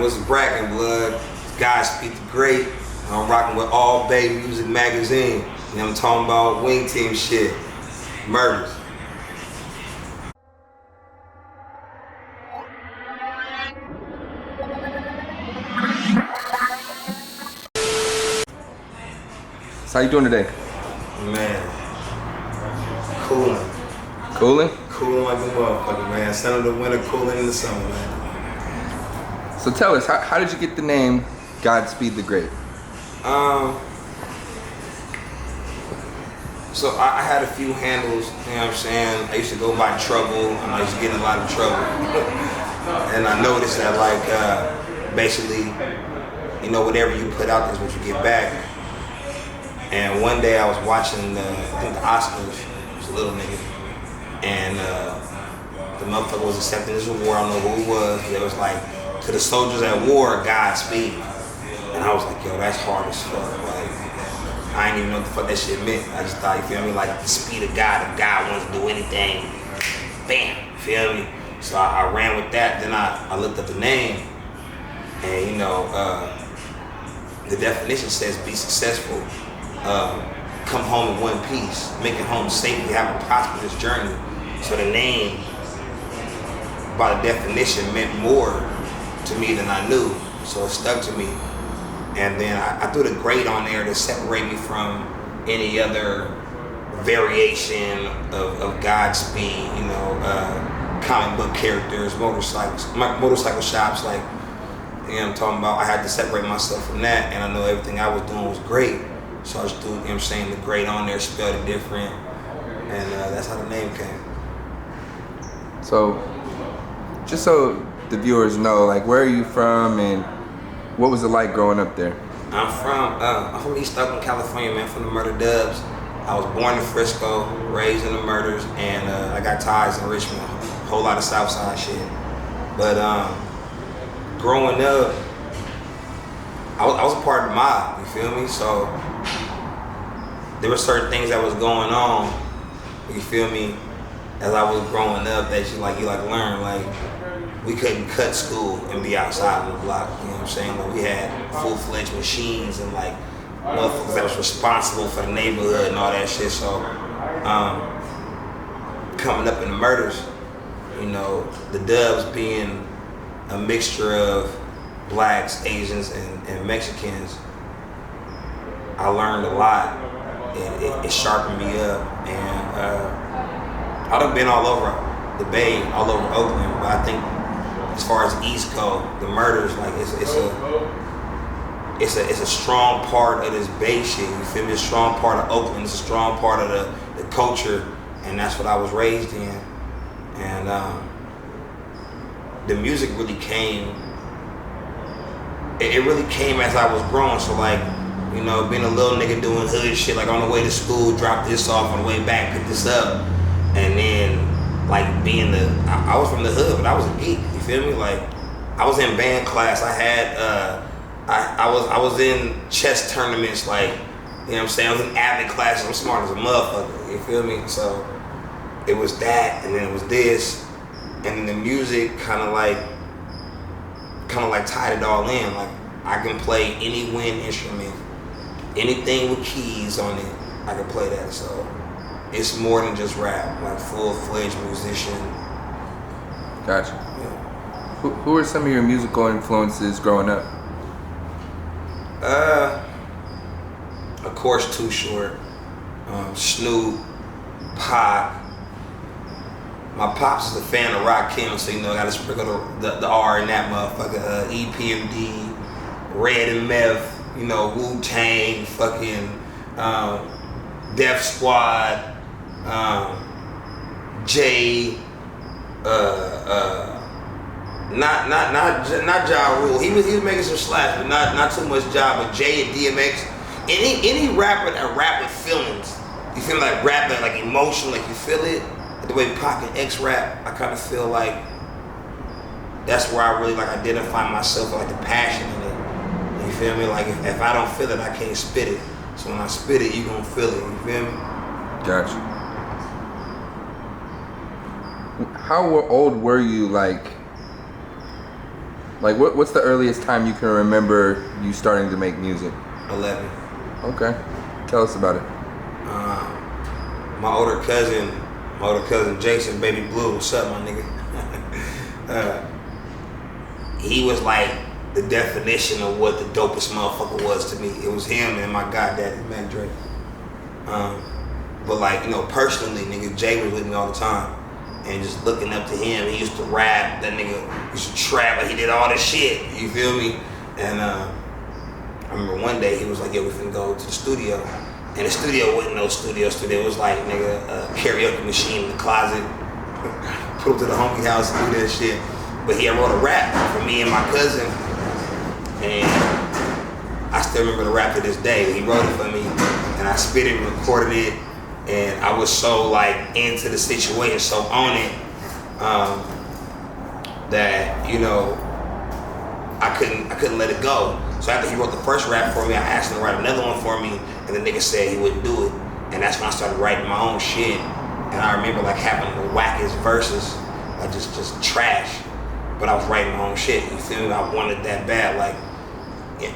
Man, what's bragging, blood? It's Godspeed the Great. I'm rocking with All Bay Music Magazine. You know what I'm talking about? Wing Team shit. Murders. So how you doing today? Man, cooling. Cooling? Cooling like a motherfucker, man. Sun of the winter, cooling in the summer, man. So tell us, how did you get the name Godspeed the Great? So I had a few handles, you know what I'm saying? I used to go by Trouble, and I used to get in a lot of trouble. And I noticed that, like, basically, you know, whatever you put out is what you get back. And one day I was watching, I think the Oscars, I was a little nigga, and the motherfucker was accepting this award, I don't know who it was, but it was like, to the soldiers at war, Godspeed. And I was like, yo, that's hard as fuck. Like, I didn't even know what the fuck that shit meant. I just thought, you feel me, like the speed of God, if God wants to do anything, bam, you feel me? So I ran with that, then I looked up the name, and you know, the definition says be successful, come home in one piece, make it home safely, have a prosperous journey. So the name, by the definition, meant more to me than I knew, so it stuck to me. And then I threw the great on there to separate me from any other variation of Godspeed, you know, comic book characters, motorcycle shops, like, you know what I'm talking about. I had to separate myself from that, and I know everything I was doing was great. So I just threw, you know what I'm saying, the great on there, spelled it different, and that's how the name came. So, just so the viewers know, like, where are you from and what was it like growing up there? I'm from East Oakland, California, man, from the Murder Dubs. I was born in Frisco, raised in the Murders, and I got ties in Richmond, a whole lot of Southside shit. But growing up, I was a part of the mob, you feel me? So there were certain things that was going on, you feel me, as I was growing up that you learn, like, we couldn't cut school and be outside on the block, you know what I'm saying? Like, we had full-fledged machines and like motherfuckers that was responsible for the neighborhood and all that shit. So coming up in the Murders, you know, the Dubs being a mixture of blacks, Asians, and Mexicans, I learned a lot. It sharpened me up, and I've been all over the Bay, all over Oakland, but I think as far as East go, the Murders, like, it's a strong part of this Bay shit, you feel me? It's a strong part of Oakland, it's a strong part of the culture, and that's what I was raised in. And the music really came, it really came as I was growing. So, like, you know, being a little nigga doing hood shit, like on the way to school, drop this off, on the way back, pick this up, and then like being I was from the hood, but I was a geek, you feel me? Like, I was in band class, I had, I was in chess tournaments, like, you know what I'm saying? I was in AVID classes, I'm smart as a motherfucker, you feel me? So it was that, and then it was this, and then the music kind of like tied it all in. Like, I can play any wind instrument, anything with keys on it, I can play that. So it's more than just rap, like full-fledged musician. Gotcha. Yeah. Who are some of your musical influences growing up? Of course, Too Short, Snoop, Pac. My pops is a fan of Rakim, so you know I gotta sprinkle the R in that motherfucker. EPMD, Red and Meth, you know, Wu-Tang, fucking Def Squad, Jay, not Ja Rule. He was making some slaps, but not too much Ja. But Jay and DMX, any rapper that rap with feelings, you feel like rap that like emotion, like you feel it. The way Pac and X rap, I kind of feel like that's where I really like identify myself, like the passion in it. You feel me? Like if I don't feel it, I can't spit it. So when I spit it, you gonna feel it. You feel me? Gotcha. How old were you, like, Like, what's the earliest time you can remember you starting to make music? 11. Okay. Tell us about it. My older cousin Jason, Baby Blue, what's up, my nigga? He was like the definition of what the dopest motherfucker was to me. It was him and my goddaddy, Mac Drake. But like, you know, personally, nigga, Jay was with me all the time. And just looking up to him, he used to rap, that nigga used to trap, like he did all this shit, you feel me? And I remember one day he was like, yo, we finna go to the studio. And the studio wasn't no studio. It was like, nigga, a karaoke machine in the closet. Put him to the homie house and do that shit. But he had wrote a rap for me and my cousin. And I still remember the rap to this day. He wrote it for me, and I spit it and recorded it. And I was so like into the situation, so on it, that, you know, I couldn't let it go. So after he wrote the first rap for me, I asked him to write another one for me, and the nigga said he wouldn't do it. And that's when I started writing my own shit. And I remember like having the wackest verses, like just trash. But I was writing my own shit, you feel me? I wanted that bad. Like,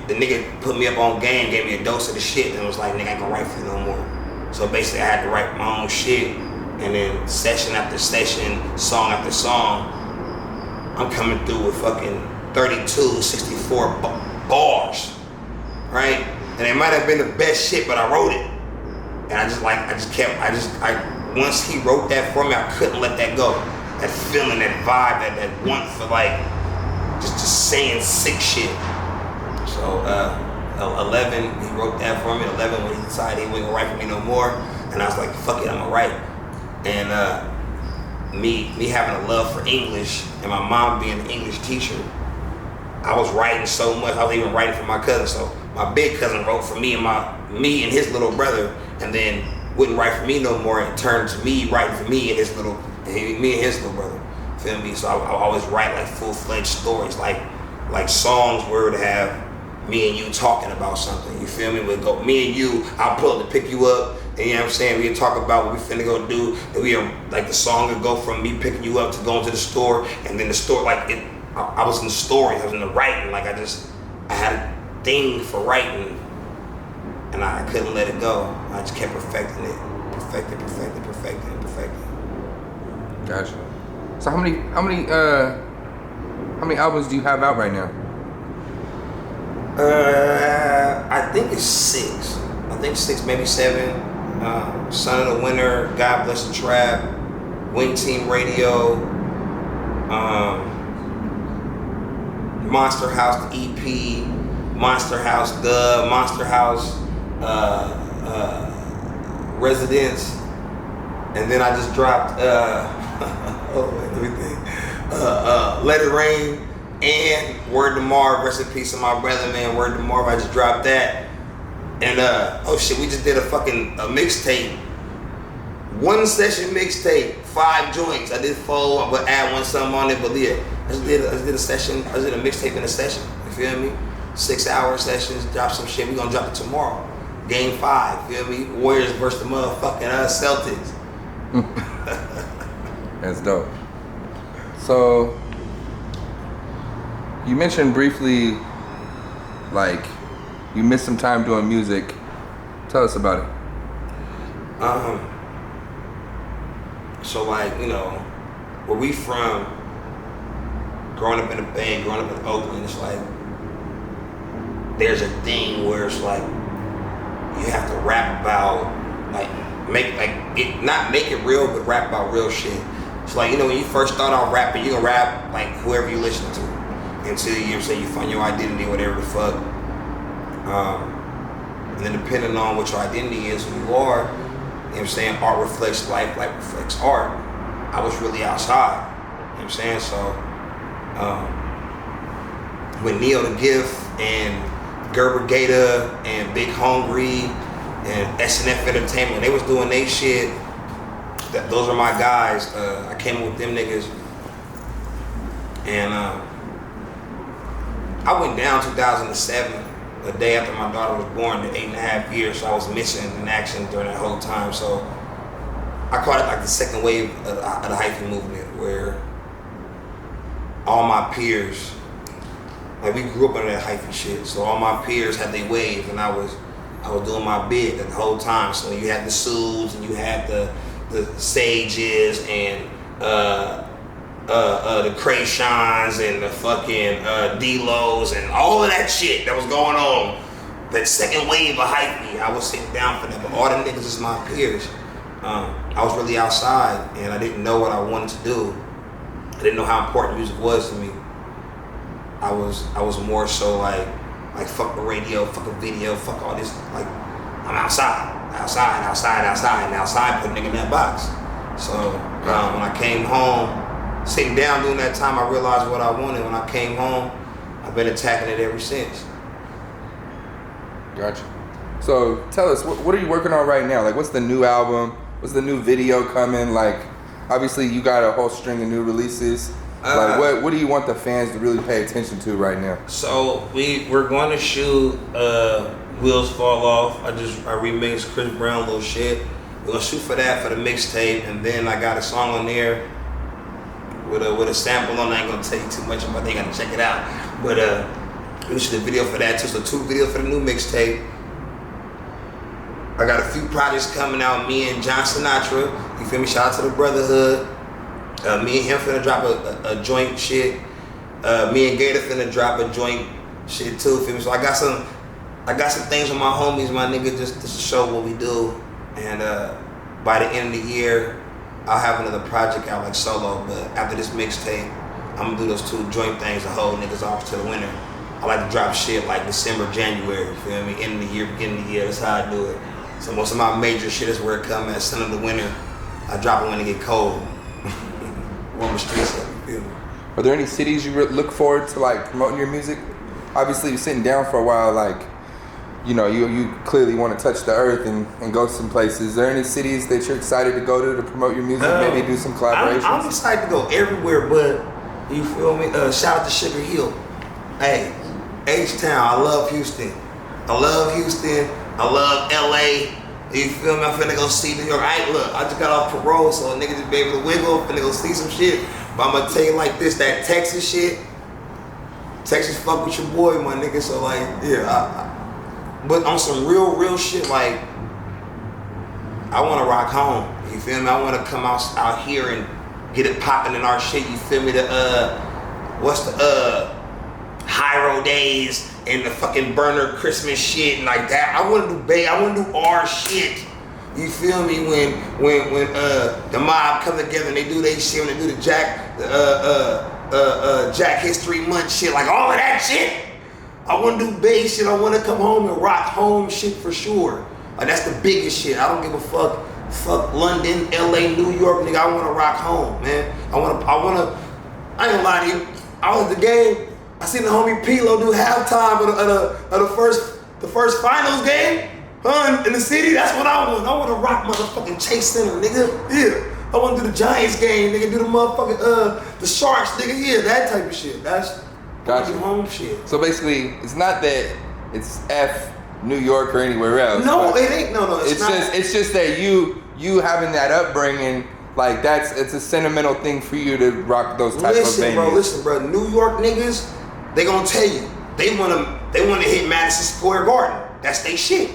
the nigga put me up on game, gave me a dose of the shit, and was like, nigga, I ain't gonna write for you no more. So basically I had to write my own shit, and then session after session, song after song, I'm coming through with fucking 32, 64 bars, right? And it might have been the best shit, but I wrote it. And once he wrote that for me, I couldn't let that go. That feeling, that vibe, that want for like, just saying sick shit. So 11, he wrote that for me. 11, when he decided he wasn't gonna write for me no more, and I was like, fuck it, I'm gonna write. And me having a love for English, and my mom being an English teacher, I was writing so much. I was even writing for my cousin. So my big cousin wrote for me and his little brother, and then wouldn't write for me no more, and turned to me writing for me and his little brother. Feel me? So I always write like full-fledged stories, like songs where it would have me and you talking about something, you feel me? We'd go, me and you, I'll pull up to pick you up, and you know what I'm saying, we'd talk about what we finna go do, and like the song would go from me picking you up to going to the store, and then the store, like I was in the story, I was in the writing, like I had a thing for writing, and I couldn't let it go. I just kept perfecting it, perfecting. Gotcha. So how many albums do you have out right now? I think it's 6. I think 6, maybe 7. Son of the Winter, God Bless the Trap, Wing Team Radio, Monster House EP, Monster House The, Monster House Residence, and then I just dropped let me think. Let It Rain and Word to Marv, rest in peace to my brother, man. Word to Marv, I just dropped that. And oh shit, we just did a mixtape. 1 session mixtape, 5 joints. I did 4, I would add 1 something on it, but yeah, I just did a session, I just did a mixtape in a session, you feel me? 6-hour sessions, drop some shit, we gonna drop it tomorrow. Game 5, feel me? Warriors versus the motherfucking Celtics. That's dope. So, you mentioned briefly, like, you missed some time doing music. Tell us about it. So like, you know, where we from, growing up in the Bay, growing up in Oakland, it's like, there's a thing where it's like, you have to rap about, like, not make it real, but rap about real shit. It's like, you know, when you first start out rapping, you gonna rap like whoever you listen to, until you find your identity, whatever the fuck. And then depending on what your identity is, who you are, you know what I'm saying, art reflects life, life reflects art. I was really outside, you know what I'm saying? So, when Neo the Gift and Gr8 and Big Hungry and SNF Entertainment, they was doing they shit, those are my guys. I came with them niggas. And I went down 2007, the day after my daughter was born, at 8.5 years, so I was missing in action during that whole time. So I caught it like the second wave of the hyphy movement, where all my peers Like we grew up under that hyphy shit. So all my peers had their wave, and I was doing my bit the whole time. So you had the Sues and you had the Sages and the Crayshaws and the fucking D-Los and all of that shit that was going on. That second wave of hyphy, I was sitting down for that. But all them niggas is my peers. I was really outside, and I didn't know what I wanted to do. I didn't know how important music was to me. I was more so like fuck the radio, fuck a video, fuck all this. Like I'm outside, put a nigga in that box. So when I came home, sitting down during that time, I realized what I wanted. When I came home, I've been attacking it ever since. Gotcha. So tell us, what are you working on right now? Like, what's the new album? What's the new video coming? Like, obviously you got a whole string of new releases. Like, what do you want the fans to really pay attention to right now? So we're going to shoot Wheels Fall Off. I remixed Chris Brown little shit. We're gonna shoot for that, for the mixtape, and then I got a song on there with a sample on. I ain't gonna tell you too much about it. They gotta check it out. But we shoot a video for that too. So 2 videos for the new mixtape. I got a few projects coming out. Me and John Sinatra. You feel me? Shout out to the Brotherhood. Me and him finna drop a joint shit. Me and Gator finna drop a joint shit too. Feel me? So I got some things with my homies, my nigga, just to show what we do. And by the end of the year, I'll have another project out like solo. But after this mixtape, I'm gonna do those 2 joint things to hold niggas off to the winter. I like to drop shit like December, January. You feel me? End of the year, beginning of the year. That's how I do it. So most of my major shit is where it comes at. Son of the winter, I drop it when it get cold. Warm the streets up, you feel me? Are there any cities you look forward to like promoting your music? Obviously, you're sitting down for a while, like, you know, you clearly want to touch the earth and go some places. Is there any cities that you're excited to go to promote your music? Maybe do some collaborations? I'm excited to go everywhere, but you feel me? Shout out to Sugar Hill. Hey, H-Town, I love Houston. I love LA. You feel me? I'm finna go see New York. I just got off parole, so a nigga just be able to wiggle. Finna go see some shit. But I'm gonna tell you like this, that Texas shit, Texas fuck with your boy, my nigga. So like, yeah, but on some real shit, like, I wanna rock home. You feel me? I wanna come out here and get it popping in our shit. You feel me? What's the Hyro days and the fucking burner Christmas shit and like that. I wanna do our shit. You feel me? When the mob come together and they do their shit, when they do the Jack History Month shit, like all of that shit. I wanna do bass shit. I wanna come home and rock home shit for sure. Like that's the biggest shit. I don't give a fuck. Fuck London, LA, New York, nigga. I wanna rock home, man. I ain't gonna lie to you. I was at the game. I seen the homie Pilo do halftime of the first finals game, in the city. That's what I want. I want to rock motherfucking Chase Center, nigga. Yeah. I want to do the Giants game, nigga. Do the motherfucking the Sharks, nigga. Yeah, that type of shit. That's gotcha. Home shit. So basically, it's not that it's F New York or anywhere else. No, it ain't. No. It's just that you having that upbringing. Like it's a sentimental thing for you to rock those type of venues. Listen, bro. New York niggas, they gonna tell you they wanna hit Madison Square Garden. That's they shit.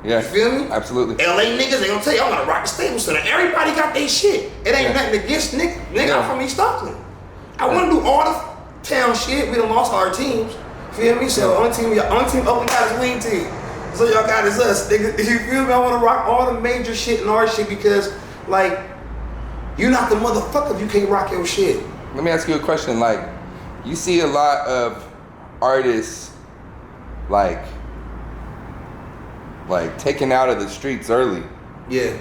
Yeah. You feel me? Absolutely. LA niggas, they gonna tell you I wanna rock the Staples Center. Everybody got they shit. It ain't nothing against nigga. I'm from East Oakland. I wanna do all the town shit. We done lost all our teams. Feel me? So only team Oakland got is wing team. So y'all got is us, nigga. You feel me? I wanna rock all the major shit in our shit because like you're not the motherfucker if you can't rock your shit. Let me ask you a question. Like, you see a lot of artists like taken out of the streets early. Yeah.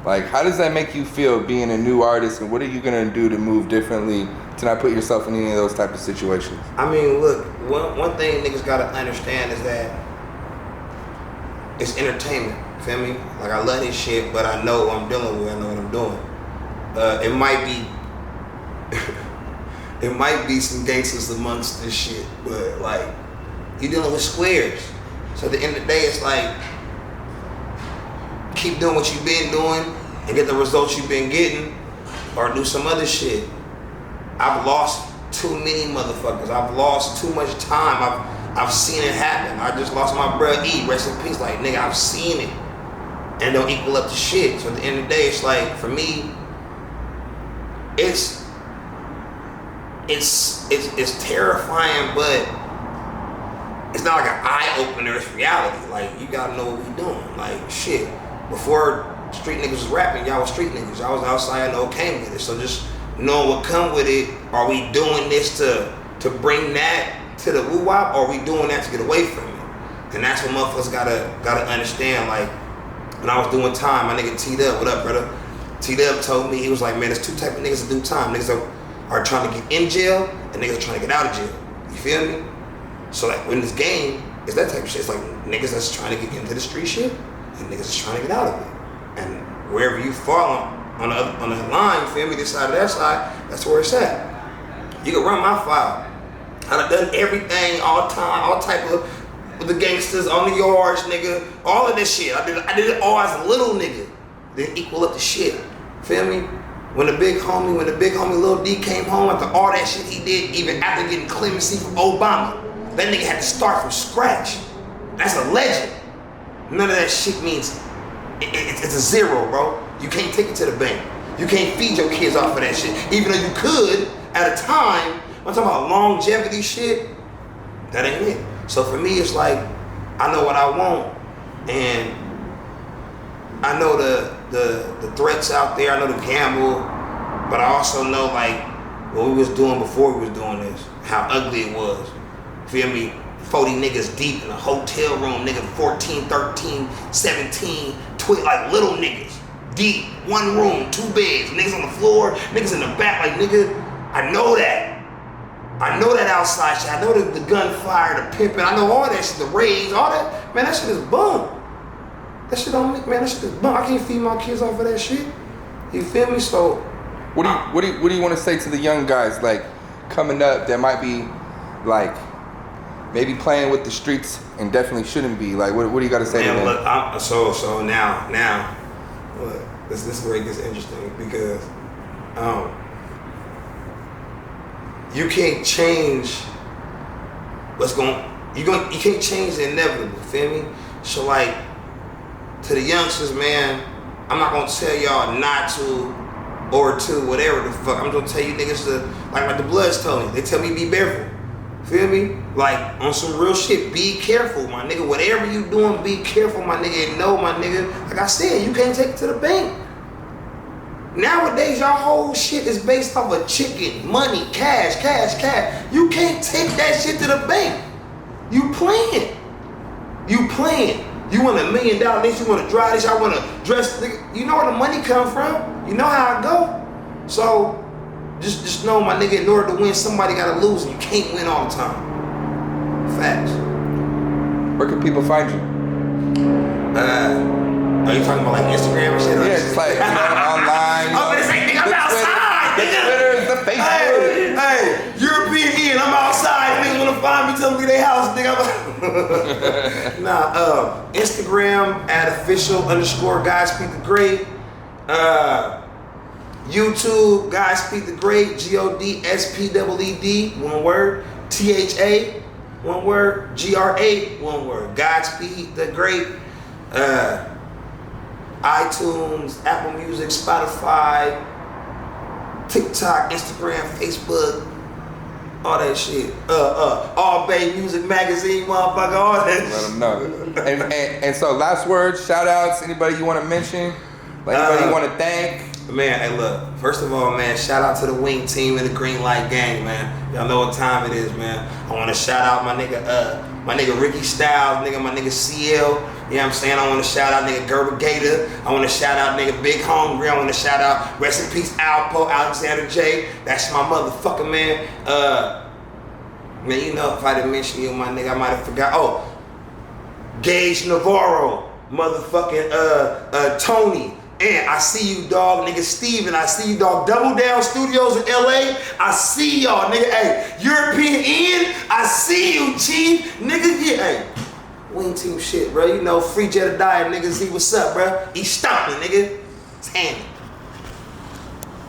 Like, how does that make you feel being a new artist, and what are you gonna do to move differently to not put yourself in any of those type of situations? I mean, look, one thing niggas gotta understand is that it's entertainment. Feel me? Like I love this shit, but I know what I'm dealing with. I know what I'm doing. It might be some gangsters amongst this shit, but like you're dealing with squares. So at the end of the day, it's like keep doing what you've been doing and get the results you've been getting, or do some other shit. I've lost too many motherfuckers. I've lost too much time. I've seen it happen. I just lost my brother E, rest in peace. Like, nigga, I've seen it. And don't equal up to shit. So at the end of the day, it's like, for me, it's terrifying, but it's not like an eye-opener, it's reality. Like, you gotta know what we doing. Like, shit. Before street niggas was rapping, y'all was street niggas. Y'all was outside and all came with it. So just knowing what come with it, are we doing this to bring that to the woo-wop, or are we doing that to get away from it? And that's what motherfuckers gotta understand. Like, when I was doing time, my nigga T-Dub, what up, brother? T-Dub told me, he was like, man, there's two type of niggas that do time. Niggas that are trying to get in jail, and niggas are trying to get out of jail. You feel me? So like, when this game, it's that type of shit. It's like niggas that's trying to get into the street shit, and niggas that's trying to get out of it. And wherever you fall on the line, you feel me, this side or that side, that's where it's at. You can run my file. I done everything, all time, all type of, with the gangsters on the yards, nigga, all of this shit. I did it all as a little nigga. Then equal up the shit. Feel me? When the big homie Lil D came home after all that shit he did, even after getting clemency from Obama, that nigga had to start from scratch. That's a legend. None of that shit means, it's a zero, bro. You can't take it to the bank. You can't feed your kids off of that shit. Even though you could, at a time, I'm talking about longevity shit, that ain't it. So for me, it's like, I know what I want, and I know the threats out there, I know the gamble, but I also know like what we was doing before we was doing this, how ugly it was. Feel me? 40 niggas deep in a hotel room, nigga 14, 13, 17, like little niggas. Deep, one room, 2 beds, niggas on the floor, niggas in the back, like nigga, I know that. I know that outside shit. I know the gunfire, the pimping. I know all that shit, the raids, all that. Man, that shit is bum. That shit don't make, man, that shit is bum. I can't feed my kids off of that shit. You feel me? So, what do you want to say to the young guys like coming up that might be like maybe playing with the streets and definitely shouldn't be? Like, what do you got to say to them? Look, so now, look, this is where it gets interesting because you can't change you can't change the inevitable, feel me? So like, to the youngsters, man, I'm not gonna tell y'all not to or to whatever the fuck. I'm gonna tell you niggas to, like the Bloods told me, they tell me be careful. Feel me? Like, on some real shit, be careful, my nigga. Whatever you doing, be careful, my nigga. And know, my nigga, like I said, you can't take it to the bank. Nowadays, y'all whole shit is based off of chicken, money, cash. You can't take that shit to the bank. You playing. You want $1 million this, you want to drive this, I want to dress, nigga. You know where the money come from. You know how it go. So, just know, my nigga, in order to win, somebody got to lose, and you can't win all the time. Facts. Where can people find you? Are you talking about like Instagram and shit? Yeah, it's like, you know, online. I'm gonna say, nigga, I'm outside. The Twitter, the Facebook. Hey, European Ian, I'm outside. Niggas wanna find me, tell me their house, nigga. Nah, Instagram at official_Godspeed the Great. YouTube, Godspeed the Great, GODSPEED, one word. THA, one word. Gr8, one word. Godspeed the Great. iTunes, Apple Music, Spotify, TikTok, Instagram, Facebook, all that shit. All Bay Music Magazine, motherfucker, all that shit. Let them know. And so last words, shout outs, anybody you want to mention? Like anybody you want to thank? Man, hey look, first of all, man, shout out to the Wing team and the Green Light Gang, man. Y'all know what time it is, man. I want to shout out my nigga Ricky Styles, my nigga CL. You know what I'm saying? I want to shout out nigga Gr8. I want to shout out nigga Big Hungry. I want to shout out, rest in peace, Alpo, Alexander J. That's my motherfucker, man. Man, you know, if I didn't mention you, my nigga, I might have forgot. Oh, Gage Navarro, motherfucking Tony. And I see you, dog, nigga Steven. I see you, dog. Double Down Studios in LA. I see y'all, nigga. Hey, European Ian. I see you, Chief. Nigga, yeah. Hey, Wing team shit, bro. You know, free Jedediah, nigga. Z, what's up, bro? He stomping, nigga. It's handy.